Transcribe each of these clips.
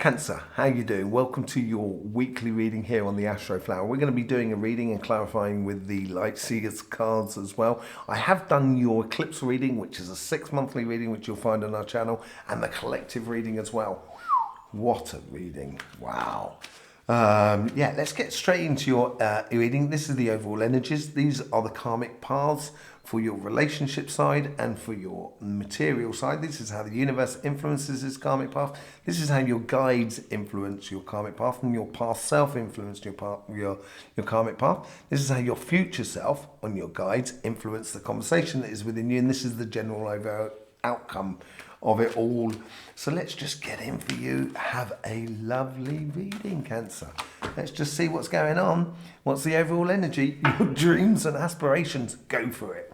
Cancer, how you doing? Welcome to your weekly reading here on the Astroflower. We're going to be doing a reading and clarifying with the Light Seers cards as well. I have done your eclipse reading, which is a 6-monthly reading, which you'll find on our channel, and the collective reading as well. What a reading. Wow. Yeah, let's get straight into your reading. This is the overall energies. These are the karmic paths for your relationship side and for your material side. This is how the universe influences this karmic path. This is how your guides influence your karmic path, and your past self influenced your karmic path. This is how your future self and your guides influence the conversation that is within you, and this is the general overall outcome of it all. So let's just get in for you. Have a lovely reading, Cancer. Let's just see what's going on. What's the overall energy? Your dreams and aspirations. Go for it.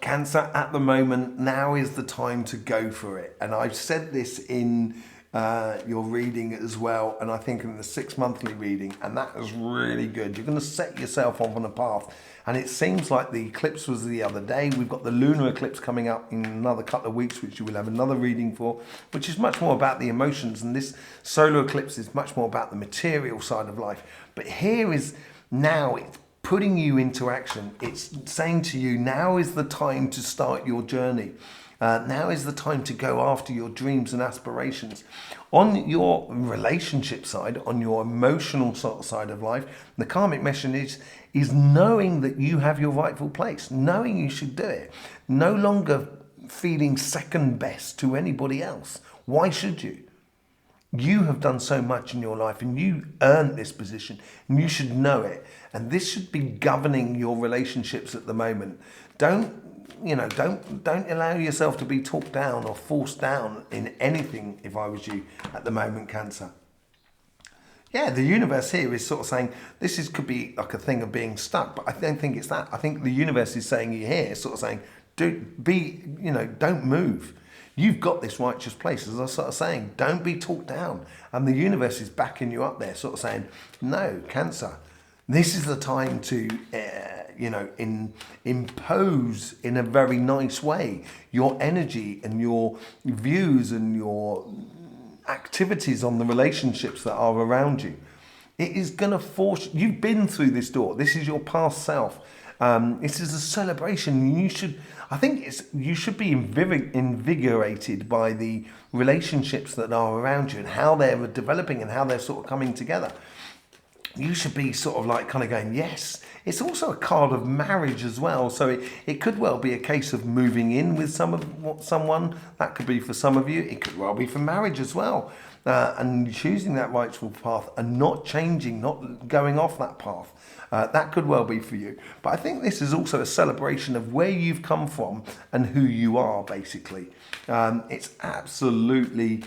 Cancer, at the moment, now is the time to go for it. And I've said this in your reading as well, and I think in the 6-monthly reading, and that is really good. You're going to set yourself off on a path, and it seems like the eclipse was the other day. We've got the lunar eclipse coming up in another couple of weeks, which you will have another reading for, which is much more about the emotions, and this solar eclipse is much more about the material side of life. But here is now, it's putting you into action. It's saying to you, now is the time to start your journey. Now is the time to go after your dreams and aspirations. On your relationship side, on your emotional side of life, the karmic message is knowing that you have your rightful place, knowing you should do it, no longer feeling second best to anybody else. Why should you? You have done so much in your life, and you earned this position, and you should know it. And this should be governing your relationships at the moment. Don't allow yourself to be talked down or forced down in anything, if I was you, at the moment, Cancer. Yeah, the universe here is sort of saying, could be like a thing of being stuck, but I don't think it's that. I think the universe is saying you here, sort of saying, don't move. You've got this righteous place, as I was sort of saying, don't be talked down. And the universe is backing you up there, sort of saying, no, Cancer, this is the time to, impose in a very nice way your energy and your views and your activities on the relationships that are around you. It is going to force, you've been through this door. This is your past self. This is a celebration. You should be invigorated by the relationships that are around you and how they're developing and how they're sort of coming together. You should be sort of like kind of going, yes. It's also a card of marriage as well. So it could well be a case of moving in with someone. That could be for some of you. It could well be for marriage as well. And choosing that rightful path and not changing, not going off that path. That could well be for you. But I think this is also a celebration of where you've come from and who you are, basically. It's absolutely...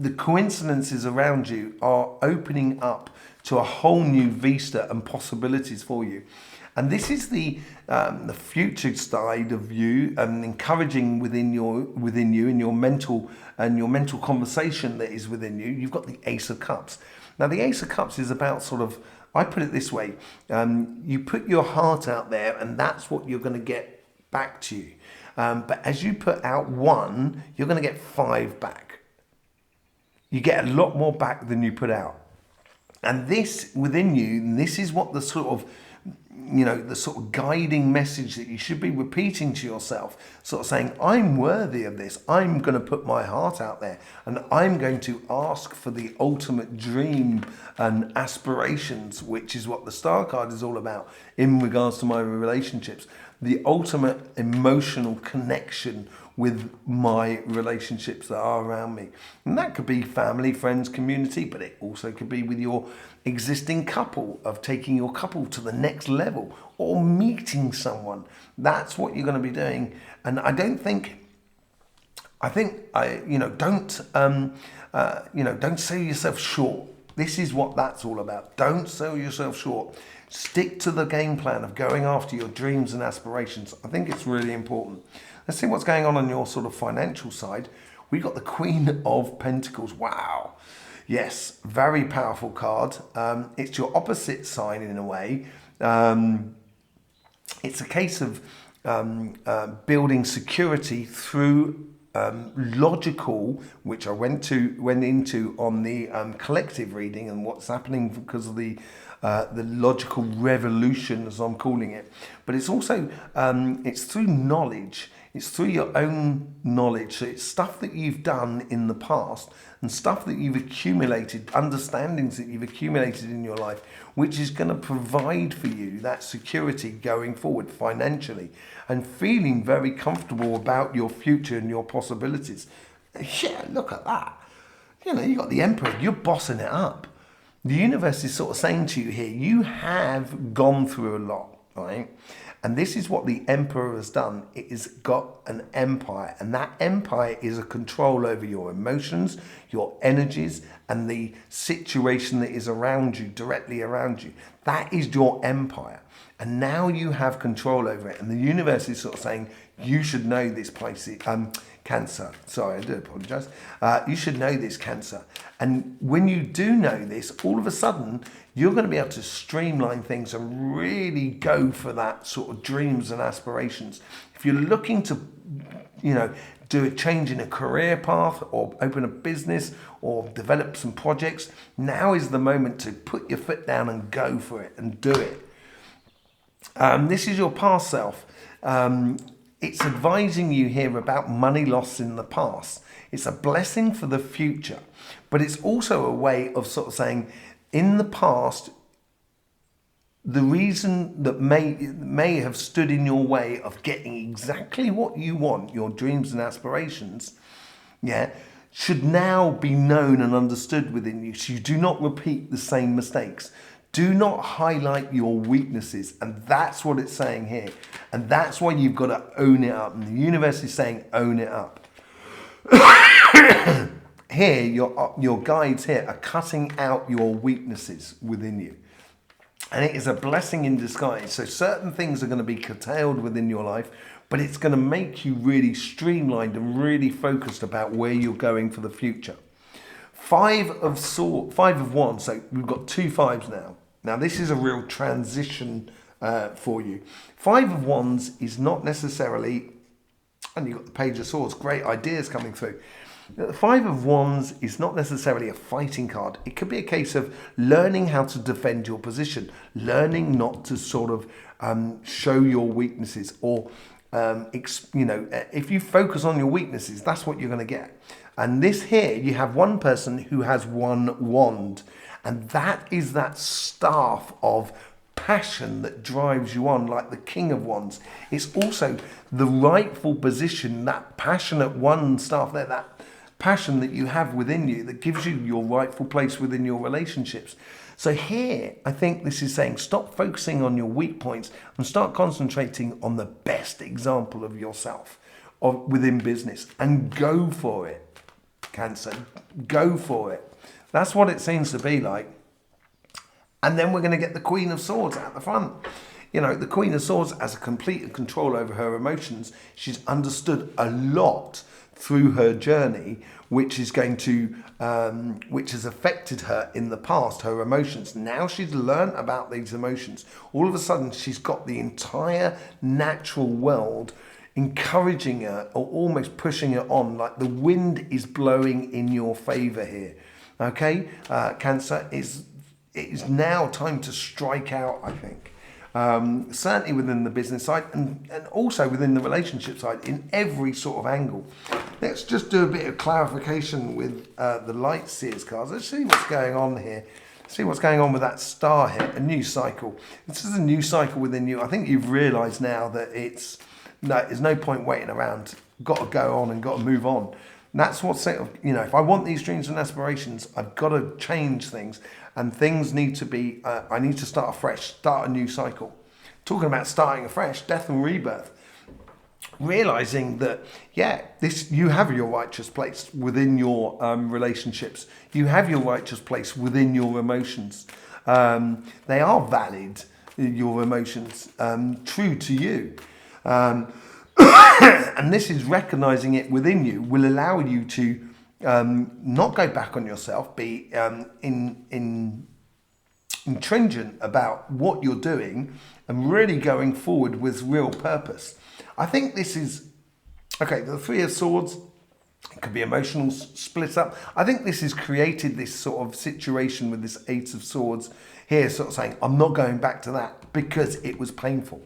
the coincidences around you are opening up to a whole new vista and possibilities for you. And this is the future side of you, and encouraging within you in your mental conversation that is within you. You've got the Ace of Cups. Now the Ace of Cups is about sort of, I put it this way, you put your heart out there, and that's what you're going to get back to you. But as you put out 1, you're going to get 5 back. You get a lot more back than you put out. And this within you, this is what the sort of guiding message that you should be repeating to yourself, sort of saying, I'm worthy of this. I'm going to put my heart out there, and I'm going to ask for the ultimate dream and aspirations, which is what the Star card is all about in regards to my relationships. The ultimate emotional connection with my relationships that are around me. And that could be family, friends, community, but it also could be with your existing couple, of taking your couple to the next level, or meeting someone. That's what you're going to be doing. And don't sell yourself short. This is what that's all about. Don't sell yourself short. Stick to the game plan of going after your dreams and aspirations. I think it's really important. Let's see what's going on your sort of financial side. We've got the Queen of Pentacles. Wow. Yes, very powerful card. It's your opposite sign in a way. It's a case of building security through logical, which I went into on the collective reading and what's happening because of the logical revolution, as I'm calling it. But it's also it's through knowledge. It's through your own knowledge. So it's stuff that you've done in the past and stuff that you've accumulated, understandings that you've accumulated in your life, which is going to provide for you that security going forward financially and feeling very comfortable about your future and your possibilities. Yeah, look at that. You know, you got the Emperor, you're bossing it up. The universe is sort of saying to you here, you have gone through a lot, right? And this is what the Emperor has done. It has got an empire, and that empire is a control over your emotions, your energies, and the situation that is around you, directly around you. That is your empire. And now you have control over it. And the universe is sort of saying, you should know this place, Cancer. Sorry, I do apologise. You should know this, Cancer. And when you do know this, all of a sudden, you're going to be able to streamline things and really go for that sort of dreams and aspirations. If you're looking to, you know, do a change in a career path or open a business or develop some projects, now is the moment to put your foot down and go for it and do it. This is your past self. It's advising you here about money lost in the past. It's a blessing for the future, but it's also a way of sort of saying, in the past, the reason that may have stood in your way of getting exactly what you want, your dreams and aspirations, yeah, should now be known and understood within you, so you do not repeat the same mistakes. Do not highlight your weaknesses, and that's what it's saying here. And that's why you've got to own it up. And the universe is saying, own it up. Here, your guides here are cutting out your weaknesses within you. And it is a blessing in disguise. So certain things are going to be curtailed within your life, but it's going to make you really streamlined and really focused about where you're going for the future. Five of Wands. So we've got 2 5s now. Now this is a real transition for you. 5 of Wands is not necessarily, and you've got the Page of Swords, great ideas coming through. The 5 of Wands is not necessarily a fighting card. It could be a case of learning how to defend your position, learning not to sort of show your weaknesses, or if you focus on your weaknesses, that's what you're going to get. And this here, you have one person who has 1 wand, and that is that staff of passion that drives you on, like the King of Wands. It's also the rightful position, that passionate one staff there, that passion that you have within you that gives you your rightful place within your relationships. So here, I think this is saying, stop focusing on your weak points and start concentrating on the best example of yourself within business, and go for it, Cancer. Go for it. That's what it seems to be like. And then we're going to get the Queen of Swords at the front. You know, the Queen of Swords has a complete control over her emotions. She's understood a lot through her journey, which is going to, which has affected her in the past, her emotions. Now she's learned about these emotions. All of a sudden, she's got the entire natural world encouraging her or almost pushing her on, like the wind is blowing in your favor here. Okay, Cancer, it is now time to strike out, I think. Certainly within the business side and also within the relationship side, in every sort of angle. Let's just do a bit of clarification with the Light Seers cards. Let's see what's going on here. See what's going on with that star here, a new cycle. This is a new cycle within you. I think you've realised now that there's no point waiting around. Got to go on and got to move on. And that's what's, if I want these dreams and aspirations, I've got to change things. And things need to be, I need to start afresh, start a new cycle. Talking about starting afresh, death and rebirth. Realizing that, you have your righteous place within your relationships. You have your righteous place within your emotions. They are valid, your emotions, true to you. And this is recognizing it within you will allow you to not go back on yourself, be intringent about what you're doing and really going forward with real purpose. I think this is, okay, the 3 of Swords, It could be emotional split up. I think this has created this sort of situation with this Eight of Swords here, sort of saying, I'm not going back to that because it was painful.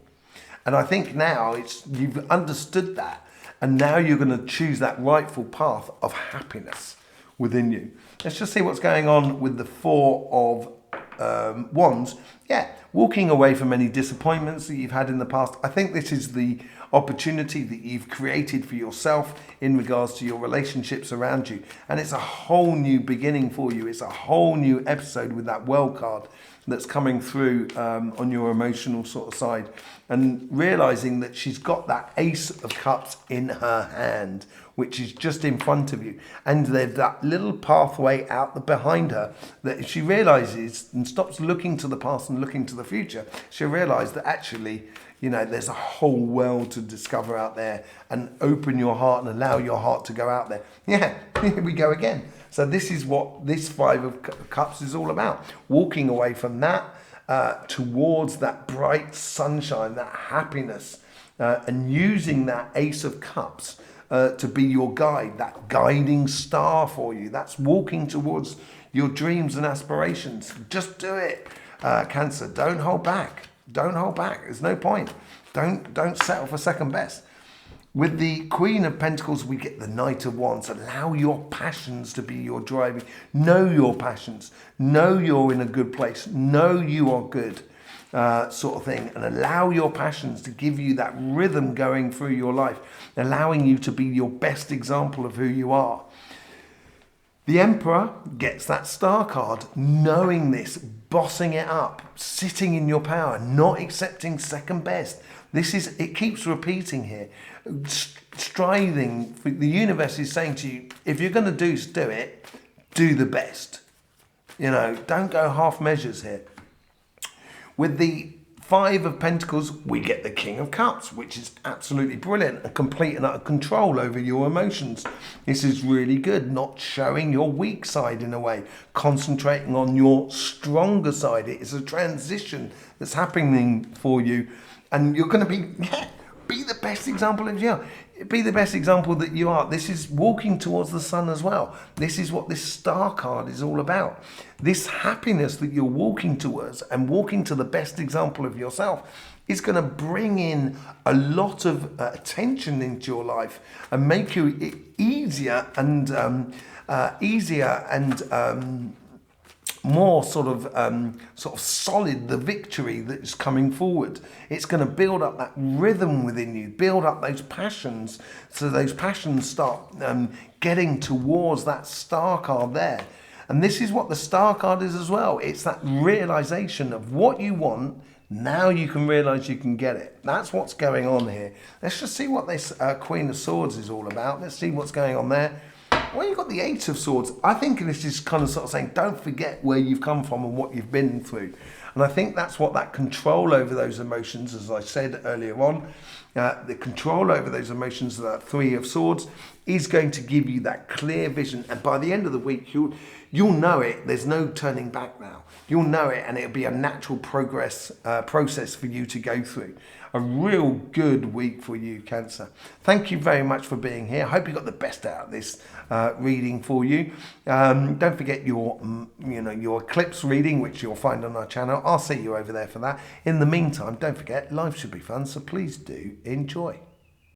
And I think now you've understood that, and now you're going to choose that rightful path of happiness within you. Let's just see what's going on with the Four of Wands. Yeah, walking away from any disappointments that you've had in the past. I think this is the opportunity that you've created for yourself in regards to your relationships around you. And it's a whole new beginning for you. It's a whole new episode with that Well card that's coming through on your emotional sort of side. And realizing that she's got that Ace of Cups in her hand, which is just in front of you. And there's that little pathway out behind her that if she realizes and stops looking to the past and looking to the future, she'll realize that actually, you know, there's a whole world to discover out there, and open your heart and allow your heart to go out there. Yeah, here we go again. So this is what this Five of Cups is all about. Walking away from that towards that bright sunshine, that happiness, and using that Ace of Cups to be your guide, that guiding star for you. That's walking towards your dreams and aspirations. Just do it, Cancer. Don't hold back. Don't hold back. There's no point. Don't settle for second best. With the Queen of Pentacles, we get the Knight of Wands. Allow your passions to be your driving. Know your passions. Know you're in a good place. Know you are good, sort of thing. And allow your passions to give you that rhythm going through your life, allowing you to be your best example of who you are. The Emperor gets that Star card, knowing this, bossing it up, sitting in your power, not accepting second best. It keeps repeating here. Striving, the universe is saying to you, if you're going to do it, do the best. You know, don't go half measures here. With the Five of Pentacles, we get the King of Cups, which is absolutely brilliant. A complete and utter control over your emotions. This is really good. Not showing your weak side in a way. Concentrating on your stronger side. It is a transition that's happening for you. And you're going to be the best example of you are. Be the best example that you are. This is walking towards the sun as well. This is what this Star card is all about. This happiness that you're walking towards and walking to the best example of yourself is going to bring in a lot of attention into your life and make you easier and more sort of solid, the victory that's coming forward. It's going to build up that rhythm within you, build up those passions, so those passions start getting towards that Star card there. And this is what the Star card is as well. It's that realization of what you want. Now you can realize you can get it. That's what's going on here. Let's just see what this Queen of Swords is all about. Let's see what's going on there. Well, you've got the Eight of Swords. I think this is kind of sort of saying, don't forget where you've come from and what you've been through. And I think that's what that control over those emotions, as I said earlier on, the control over those emotions, that Three of Swords, is going to give you that clear vision. And by the end of the week, you'll know it. There's no turning back now. You'll know it, and it'll be a natural process for you to go through. A real good week for you, Cancer. Thank you very much for being here. I hope you got the best out of this reading for you. Don't forget your eclipse reading, which you'll find on our channel. I'll see you over there for that. In the meantime, don't forget, life should be fun, so please do enjoy.